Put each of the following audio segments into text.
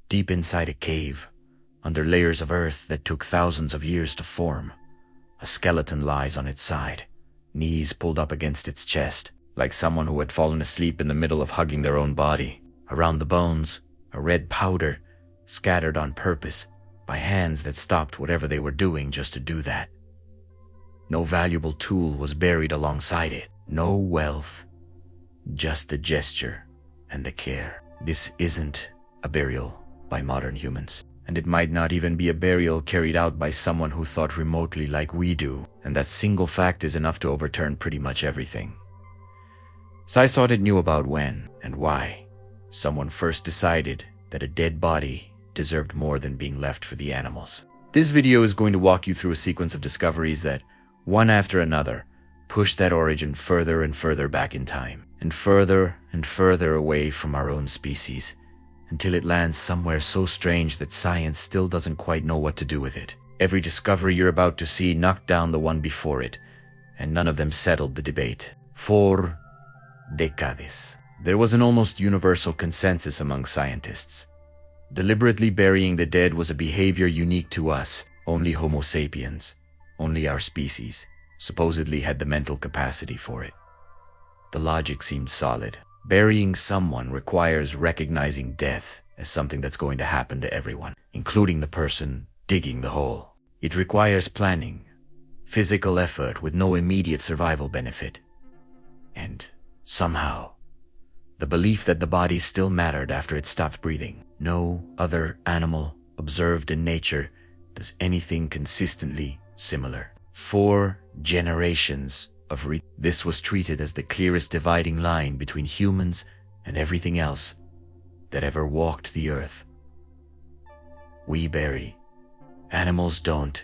Deep inside a cave, under layers of earth that took thousands of years to form, a skeleton lies on its side, knees pulled up against its chest, like someone who had fallen asleep in the middle of hugging their own body. Around the bones, a red powder, scattered on purpose by hands that stopped whatever they were doing just to do that. No valuable tool was buried alongside it. No wealth, just the gesture and the care. This isn't a burial by modern humans. And it might not even be a burial carried out by someone who thought remotely like we do. And that single fact is enough to overturn pretty much everything. Science thought it knew about when and why someone first decided that a dead body deserved more than being left for the animals. This video is going to walk you through a sequence of discoveries that, one after another, push that origin further and further back in time, and further away from our own species, until it lands somewhere so strange that science still doesn't quite know what to do with it. Every discovery you're about to see knocked down the one before it, and none of them settled the debate. For decades, there was an almost universal consensus among scientists. Deliberately burying the dead was a behavior unique to us. Only Homo sapiens, only our species, supposedly had the mental capacity for it. The logic seemed solid. Burying someone requires recognizing death as something that's going to happen to everyone, including the person digging the hole. It requires planning, physical effort with no immediate survival benefit. And somehow, the belief that the body still mattered after it stopped breathing. No other animal observed in nature does anything consistently similar. 4 generations of this was treated as the clearest dividing line between humans and everything else that ever walked the earth. We bury. Animals don't.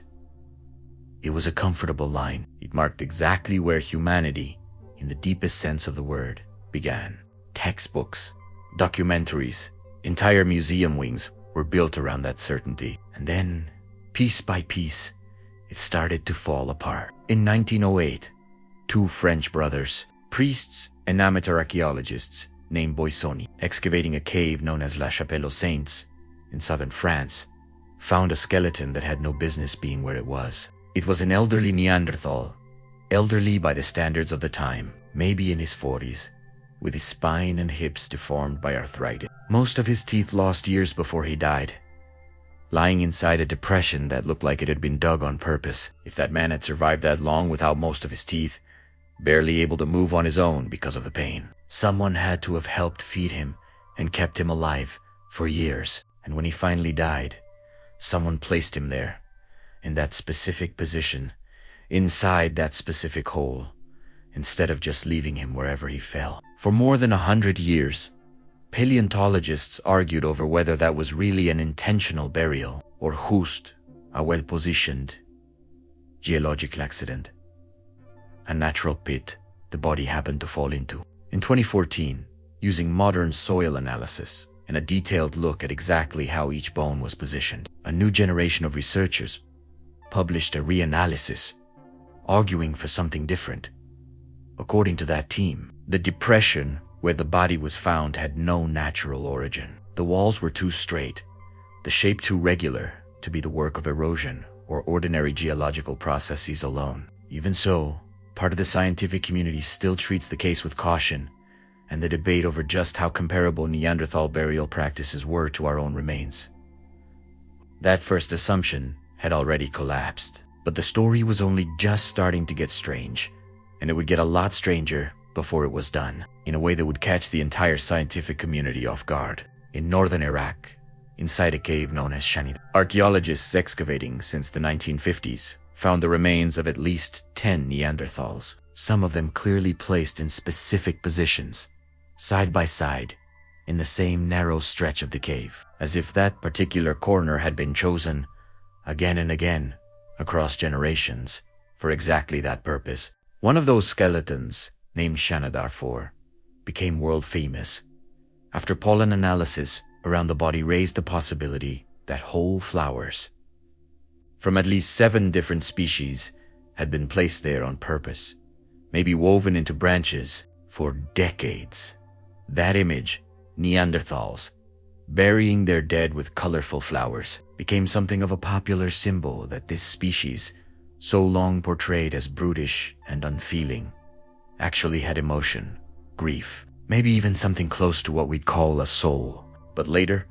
It was a comfortable line. It marked exactly where humanity, in the deepest sense of the word, began. Textbooks, documentaries, entire museum wings were built around that certainty. And then, piece by piece, it started to fall apart. In 1908, 2 French brothers, priests and amateur archaeologists named Boissoni, excavating a cave known as La Chapelle aux Saints in southern France, found a skeleton that had no business being where it was. It was an elderly Neanderthal, elderly by the standards of the time, maybe in his 40s, with his spine and hips deformed by arthritis. Most of his teeth lost years before he died, lying inside a depression that looked like it had been dug on purpose. If that man had survived that long without most of his teeth, barely able to move on his own because of the pain, someone had to have helped feed him and kept him alive for years. And when he finally died, someone placed him there, in that specific position, inside that specific hole, instead of just leaving him wherever he fell. For more than 100 years, paleontologists argued over whether that was really an intentional burial or just a well-positioned geological accident, a natural pit the body happened to fall into. In 2014, using modern soil analysis and a detailed look at exactly how each bone was positioned, a new generation of researchers published a reanalysis arguing for something different. According to that team, the depression where the body was found had no natural origin. The walls were too straight, the shape too regular to be the work of erosion or ordinary geological processes alone. Even so, part of the scientific community still treats the case with caution, and the debate over just how comparable Neanderthal burial practices were to our own remains. That first assumption had already collapsed, but the story was only just starting to get strange, and it would get a lot stranger before it was done, in a way that would catch the entire scientific community off guard. In northern Iraq, inside a cave known as Shanida, archaeologists excavating since the 1950s found the remains of at least 10 Neanderthals, some of them clearly placed in specific positions, side by side, in the same narrow stretch of the cave, as if that particular corner had been chosen again and again across generations for exactly that purpose. One of those skeletons, named Shanidar IV, became world famous after pollen analysis around the body raised the possibility that whole flowers from at least 7 different species had been placed there on purpose, maybe woven into branches for decades. That image, Neanderthals, burying their dead with colorful flowers became something of a popular symbol that this species, so long portrayed as brutish and unfeeling, actually had emotion, grief, maybe even something close to what we'd call a soul. But later,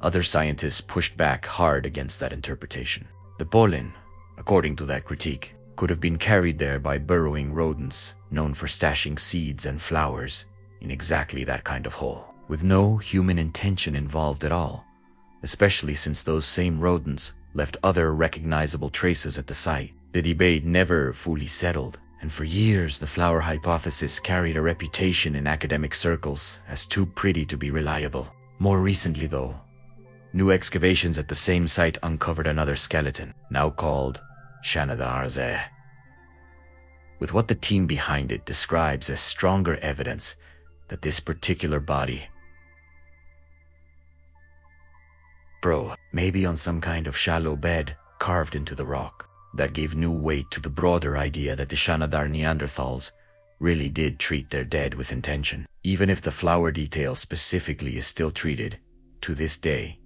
other scientists pushed back hard against that interpretation. The pollen, according to that critique, could have been carried there by burrowing rodents known for stashing seeds and flowers in exactly that kind of hole, with no human intention involved at all, especially since those same rodents left other recognizable traces at the site. The debate never fully settled, and for years the flower hypothesis carried a reputation in academic circles as too pretty to be reliable. More recently, though, new excavations at the same site uncovered another skeleton, now called Shanadarze, with what the team behind it describes as stronger evidence that this particular body, maybe on some kind of shallow bed carved into the rock. That gave new weight to the broader idea that the Shanadar Neanderthals really did treat their dead with intention, even if the flower detail specifically is still treated, to this day,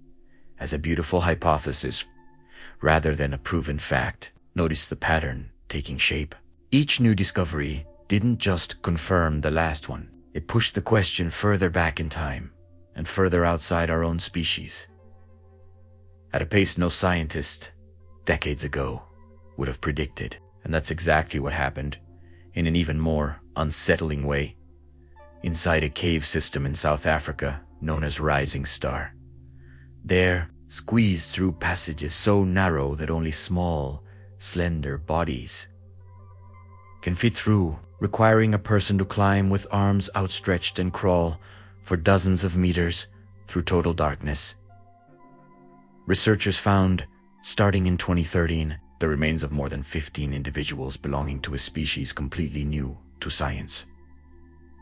as a beautiful hypothesis rather than a proven fact. Notice the pattern taking shape. Each new discovery didn't just confirm the last one, it pushed the question further back in time and further outside our own species, at a pace no scientist decades ago would have predicted. And that's exactly what happened, in an even more unsettling way, inside a cave system in South Africa known as Rising Star. There, squeezed through passages so narrow that only small, slender bodies can fit through, requiring a person to climb with arms outstretched and crawl for dozens of meters through total darkness. Researchers found, starting in 2013, the remains of more than 15 individuals belonging to a species completely new to science.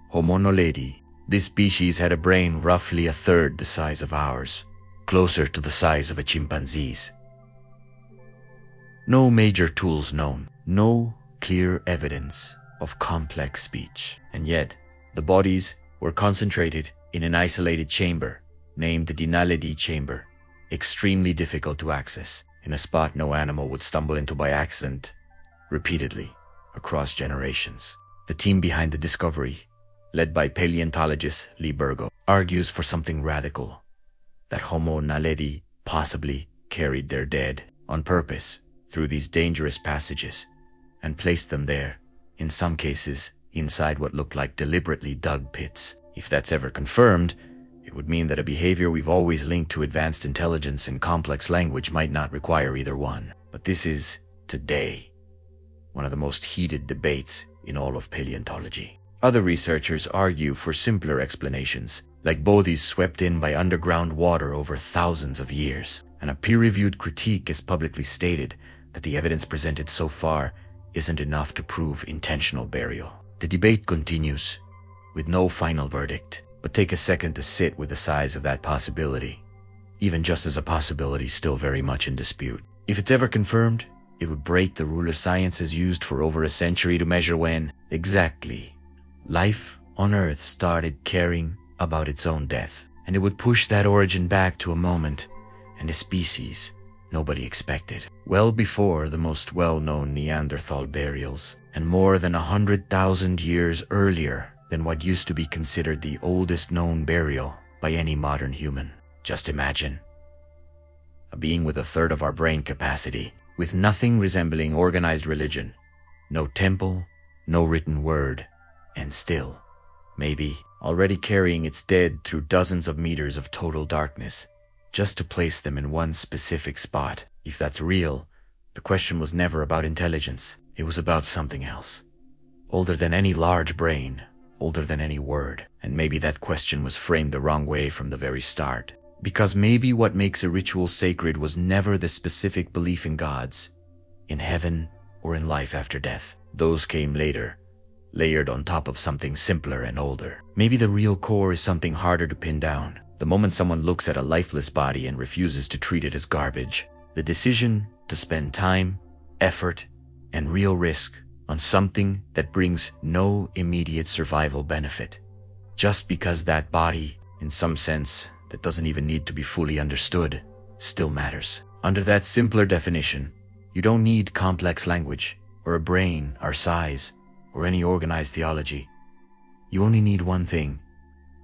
Homo naledi. This species had a brain roughly a third the size of ours, closer to the size of a chimpanzee's. No major tools known, no clear evidence of complex speech, and yet the bodies were concentrated in an isolated chamber named the Dinaledi chamber, extremely difficult to access, in a spot no animal would stumble into by accident, repeatedly, across generations. The team behind the discovery, led by paleontologist Lee Burgo, argues for something radical, that Homo naledi possibly carried their dead on purpose through these dangerous passages and placed them there, in some cases inside what looked like deliberately dug pits. If that's ever confirmed, it would mean that a behavior we've always linked to advanced intelligence and complex language might not require either one. But this is, today, one of the most heated debates in all of paleontology. Other researchers argue for simpler explanations, like bodies swept in by underground water over thousands of years. And a peer-reviewed critique has publicly stated that the evidence presented so far isn't enough to prove intentional burial. The debate continues, with no final verdict. But take a second to sit with the size of that possibility, even just as a possibility still very much in dispute. If it's ever confirmed, it would break the ruler science has used for over a century to measure when, exactly, life on Earth started caring about its own death. And it would push that origin back to a moment and a species nobody expected, well before the most well-known Neanderthal burials, and more than 100,000 years earlier than what used to be considered the oldest known burial by any modern human. Just imagine a being with a third of our brain capacity, with nothing resembling organized religion, no temple, no written word, and still, maybe, already carrying its dead through dozens of meters of total darkness, just to place them in one specific spot. If that's real, the question was never about intelligence, it was about something else. Older than any large brain, older than any word. And maybe that question was framed the wrong way from the very start. Because maybe what makes a ritual sacred was never the specific belief in gods, in heaven, or in life after death. Those came later, layered on top of something simpler and older. Maybe the real core is something harder to pin down. The moment someone looks at a lifeless body and refuses to treat it as garbage, the decision to spend time, effort, and real risk on something that brings no immediate survival benefit, just because that body, in some sense, that doesn't even need to be fully understood still matters. Under that simpler definition, you don't need complex language, or a brain our size, or any organized theology. You only need one thing: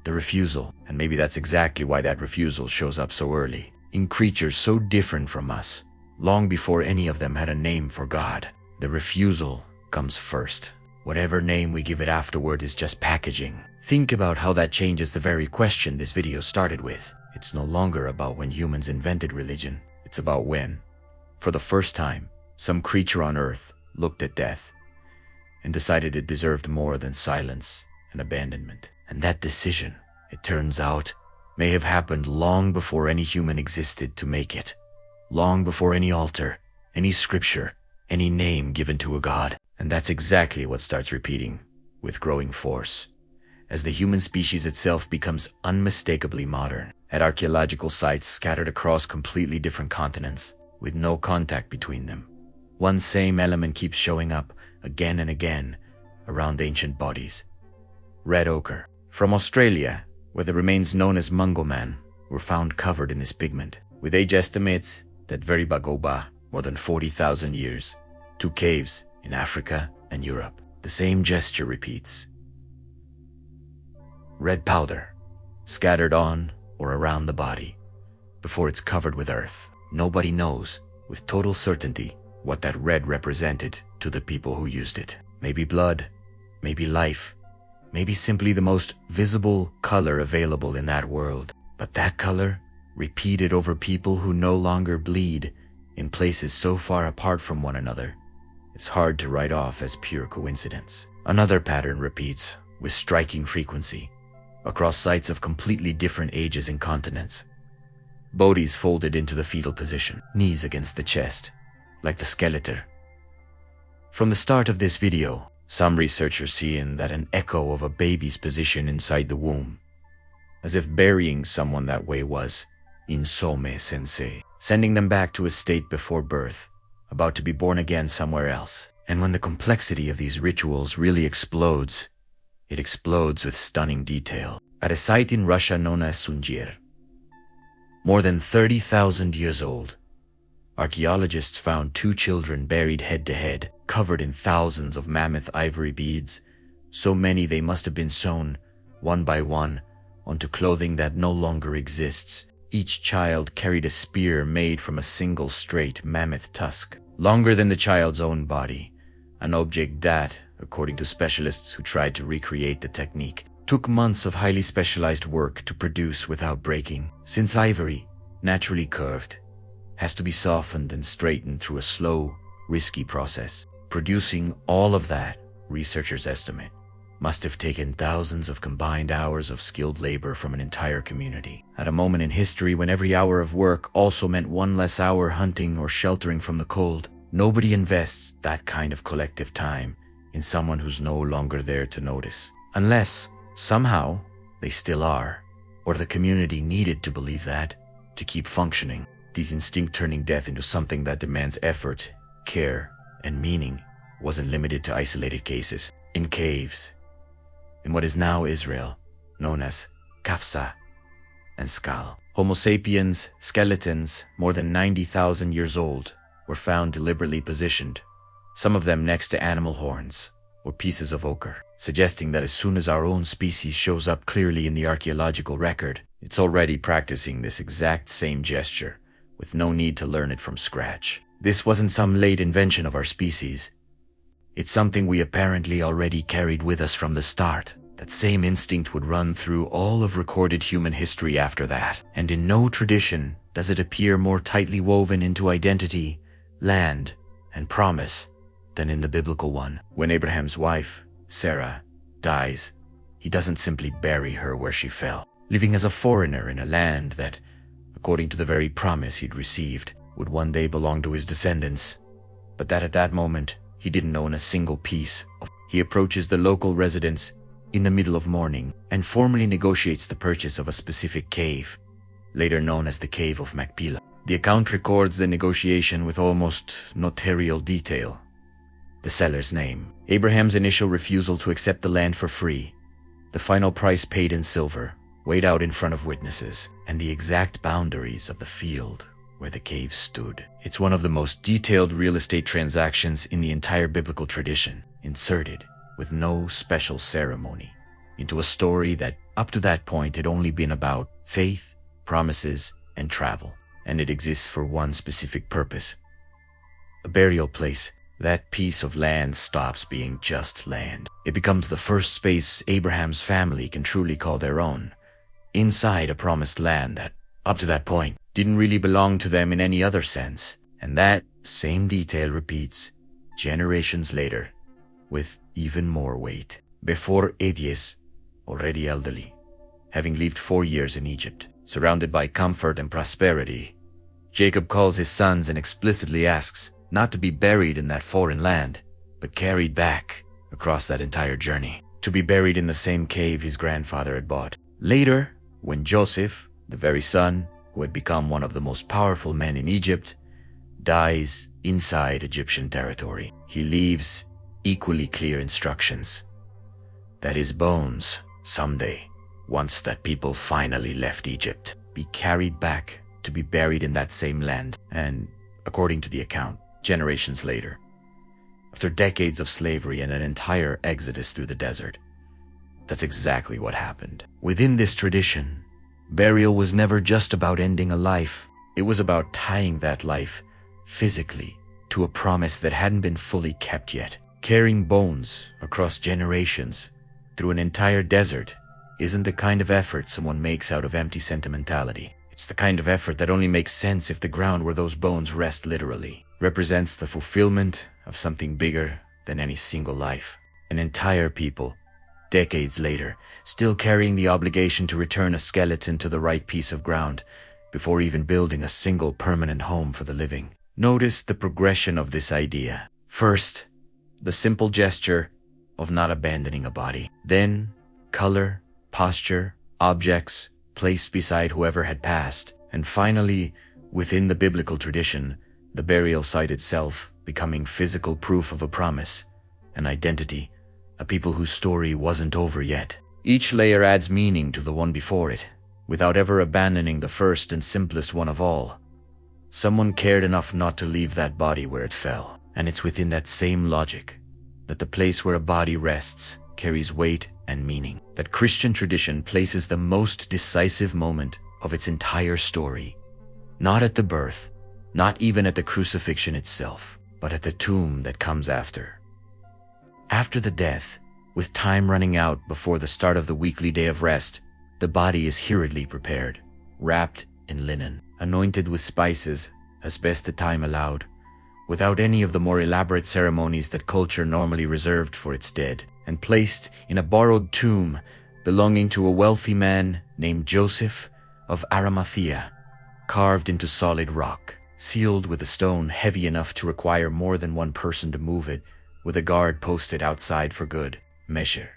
the refusal. And maybe that's exactly why that refusal shows up so early, in creatures so different from us, long before any of them had a name for God. The refusal comes first. Whatever name we give it afterward is just packaging. Think about how that changes the very question this video started with. It's no longer about when humans invented religion. It's about when, for the first time, some creature on Earth looked at death and decided it deserved more than silence and abandonment. And that decision, it turns out, may have happened long before any human existed to make it. Long before any altar, any scripture, any name given to a god. And that's exactly what starts repeating with growing force, as the human species itself becomes unmistakably modern, at archaeological sites scattered across completely different continents, with no contact between them. One same element keeps showing up again and again around ancient bodies. Red ochre. From Australia, where the remains known as Mungo Man were found covered in this pigment, with age estimates that vary by more than 40,000 years. To caves in Africa and Europe. The same gesture repeats. Red powder, scattered on or around the body, before it's covered with earth. Nobody knows, with total certainty, what that red represented to the people who used it. Maybe blood, maybe life, maybe simply the most visible color available in that world. But that color, repeated over people who no longer bleed in places so far apart from one another, is hard to write off as pure coincidence. Another pattern repeats with striking frequency across sites of completely different ages and continents. Bodies folded into the fetal position, knees against the chest, like the skeleton. From the start of this video, some researchers see in that an echo of a baby's position inside the womb, as if burying someone that way was in some sensei, sending them back to a state before birth, about to be born again somewhere else. And when the complexity of these rituals really explodes, it explodes with stunning detail. At a site in Russia known as Sunjir, more than 30,000 years old, archaeologists found 2 children buried head to head, covered in thousands of mammoth ivory beads, so many they must have been sewn, one by one, onto clothing that no longer exists. Each child carried a spear made from a single straight mammoth tusk, longer than the child's own body, an object that, according to specialists who tried to recreate the technique, took months of highly specialized work to produce without breaking, since ivory, naturally curved, has to be softened and straightened through a slow, risky process. Producing all of that, researchers estimate, must have taken thousands of combined hours of skilled labor from an entire community. At a moment in history when every hour of work also meant one less hour hunting or sheltering from the cold, nobody invests that kind of collective time in someone who's no longer there to notice. Unless, somehow, they still are, or the community needed to believe that to keep functioning. These instinct turning death into something that demands effort, care, and meaning wasn't limited to isolated cases. In caves, in what is now Israel, known as Kafsa and Skal, Homo sapiens skeletons more than 90,000 years old were found deliberately positioned, some of them next to animal horns or pieces of ochre, suggesting that as soon as our own species shows up clearly in the archaeological record, it's already practicing this exact same gesture, with no need to learn it from scratch. This wasn't some late invention of our species. It's something we apparently already carried with us from the start. That same instinct would run through all of recorded human history after that. And in no tradition does it appear more tightly woven into identity, land, and promise than in the biblical one. When Abraham's wife, Sarah, dies, he doesn't simply bury her where she fell, living as a foreigner in a land that, according to the very promise he'd received, would one day belong to his descendants, but that at that moment he didn't own a single piece of. He approaches the local residents in the middle of morning and formally negotiates the purchase of a specific cave, later known as the Cave of Machpelah. The account records the negotiation with almost notarial detail. The seller's name, Abraham's initial refusal to accept the land for free, the final price paid in silver, weighed out in front of witnesses, and the exact boundaries of the field where the cave stood. It's one of the most detailed real estate transactions in the entire biblical tradition, inserted with no special ceremony into a story that up to that point had only been about faith, promises, and travel. And it exists for one specific purpose: a burial place. That piece of land stops being just land. It becomes the first space Abraham's family can truly call their own, inside a promised land that, up to that point, didn't really belong to them in any other sense. And that same detail repeats generations later, with even more weight. Before Abies, already elderly, having lived 4 years in Egypt, surrounded by comfort and prosperity, Jacob calls his sons and explicitly asks not to be buried in that foreign land, but carried back across that entire journey, to be buried in the same cave his grandfather had bought. Later, when Joseph, the very son who had become one of the most powerful men in Egypt, dies inside Egyptian territory, he leaves equally clear instructions that his bones someday, once that people finally left Egypt, be carried back to be buried in that same land. And according to the account, generations later, after decades of slavery and an entire exodus through the desert, that's exactly what happened. Within this tradition, burial was never just about ending a life. It was about tying that life physically to a promise that hadn't been fully kept yet. Carrying bones across generations through an entire desert isn't the kind of effort someone makes out of empty sentimentality. It's the kind of effort that only makes sense if the ground where those bones rest literally represents the fulfillment of something bigger than any single life. An entire people, decades later, still carrying the obligation to return a skeleton to the right piece of ground before even building a single permanent home for the living. Notice the progression of this idea. First, the simple gesture of not abandoning a body. Then, color, posture, objects placed beside whoever had passed. And finally, within the biblical tradition, the burial site itself becoming physical proof of a promise, an identity, a people whose story wasn't over yet. Each layer adds meaning to the one before it, without ever abandoning the first and simplest one of all. Someone cared enough not to leave that body where it fell. And it's within that same logic that the place where a body rests carries weight and meaning. That Christian tradition places the most decisive moment of its entire story, not at the birth, not even at the crucifixion itself, but at the tomb that comes after. After the death, with time running out before the start of the weekly day of rest, the body is hurriedly prepared, wrapped in linen, anointed with spices as best the time allowed, without any of the more elaborate ceremonies that culture normally reserved for its dead, and placed in a borrowed tomb belonging to a wealthy man named Joseph of Arimathea, carved into solid rock, sealed with a stone heavy enough to require more than one person to move it, with a guard posted outside for good measure.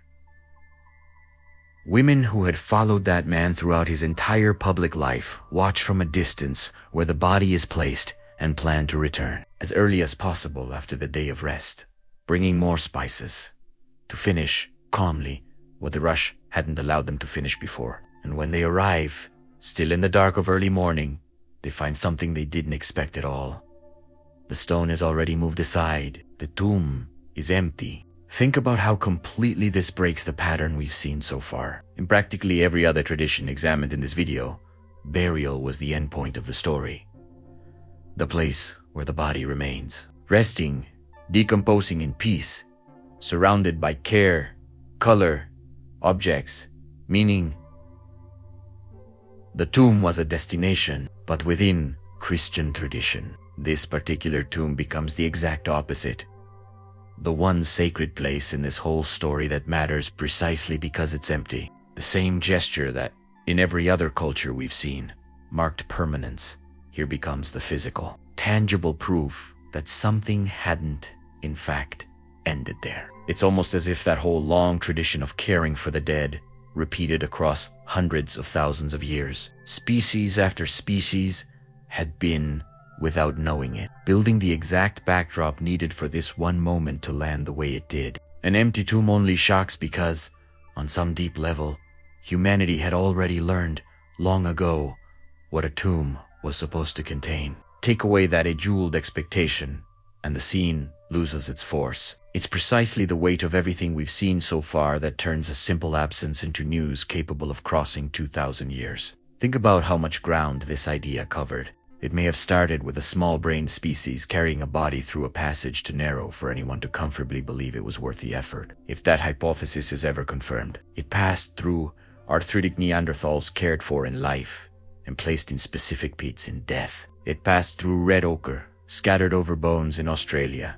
Women who had followed that man throughout his entire public life watch from a distance where the body is placed and plan to return as early as possible after the day of rest, bringing more spices to finish calmly what the rush hadn't allowed them to finish before. And when they arrive, still in the dark of early morning, they find something they didn't expect at all. The stone is already moved aside. The tomb is empty. Think about how completely this breaks the pattern we've seen so far. In practically every other tradition examined in this video, burial was the endpoint of the story. The place where the body remains, resting, decomposing in peace, surrounded by care, color, objects, meaning. The tomb was a destination, but within Christian tradition, this particular tomb becomes the exact opposite. The one sacred place in this whole story that matters precisely because it's empty. The same gesture that, in every other culture we've seen, marked permanence, here becomes the physical, tangible proof that something hadn't, in fact, ended there. It's almost as if that whole long tradition of caring for the dead, repeated across hundreds of thousands of years, species after species, had been, without knowing it, building the exact backdrop needed for this one moment to land the way it did. An empty tomb only shocks because, on some deep level, Humanity had already learned long ago what a tomb was supposed to contain. Take away that age-old expectation, and the scene loses its force. It's precisely the weight of everything we've seen so far that turns a simple absence into news capable of crossing 2,000 years. Think about how much ground this idea covered. It may have started with a small-brained species carrying a body through a passage too narrow for anyone to comfortably believe it was worth the effort. If that hypothesis is ever confirmed, it passed through arthritic Neanderthals cared for in life and placed in specific pits in death. It passed through red ochre, scattered over bones in Australia,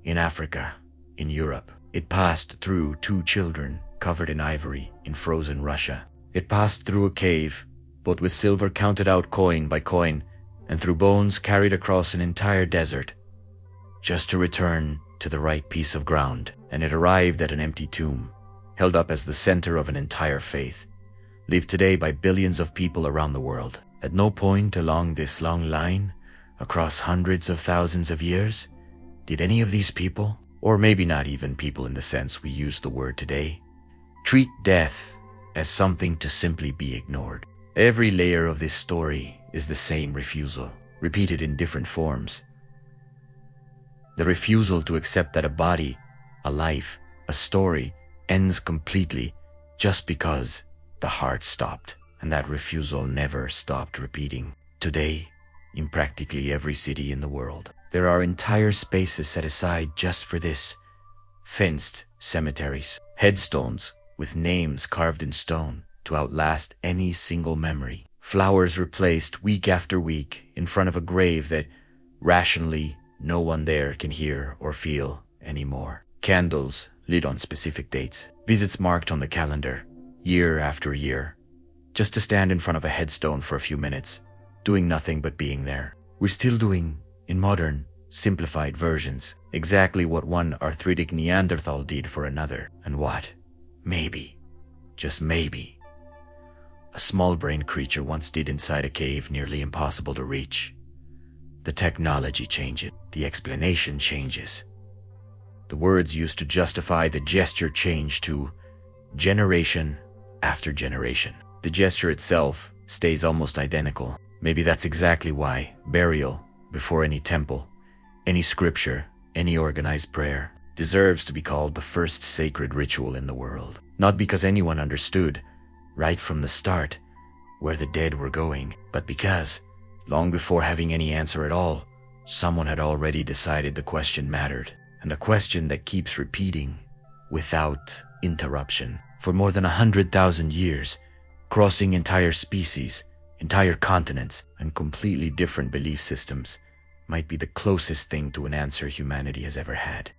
in Africa, in Europe. It passed through 2 children covered in ivory in frozen Russia. It passed through a cave, but with silver counted out coin by coin, and through bones carried across an entire desert, just to return to the right piece of ground. And it arrived at an empty tomb, held up as the center of an entire faith, lived today by billions of people around the world. At no point along this long line, across hundreds of thousands of years, did any of these people, or maybe not even people in the sense we use the word today, treat death as something to simply be ignored. Every layer of this story is the same refusal, repeated in different forms. The refusal to accept that a body, a life, a story ends completely just because the heart stopped. And that refusal never stopped repeating. Today, in practically every city in the world, there are entire spaces set aside just for this. Fenced cemeteries, headstones with names carved in stone to outlast any single memory. Flowers replaced week after week in front of a grave that, rationally, no one there can hear or feel anymore. Candles lit on specific dates. Visits marked on the calendar, year after year, just to stand in front of a headstone for a few minutes, doing nothing but being there. We're still doing, in modern, simplified versions, exactly what one arthritic Neanderthal did for another, and what, maybe, just maybe, a small-brained creature once did inside a cave nearly impossible to reach. The technology changes, the explanation changes. The words used to justify the gesture change to generation after generation. The gesture itself stays almost identical. Maybe that's exactly why burial before any temple, any scripture, any organized prayer deserves to be called the first sacred ritual in the world. Not because anyone understood, right from the start, where the dead were going, but because, long before having any answer at all, someone had already decided the question mattered. And a question that keeps repeating without interruption for more than 100,000 years, crossing entire species, entire continents, and completely different belief systems, might be the closest thing to an answer humanity has ever had.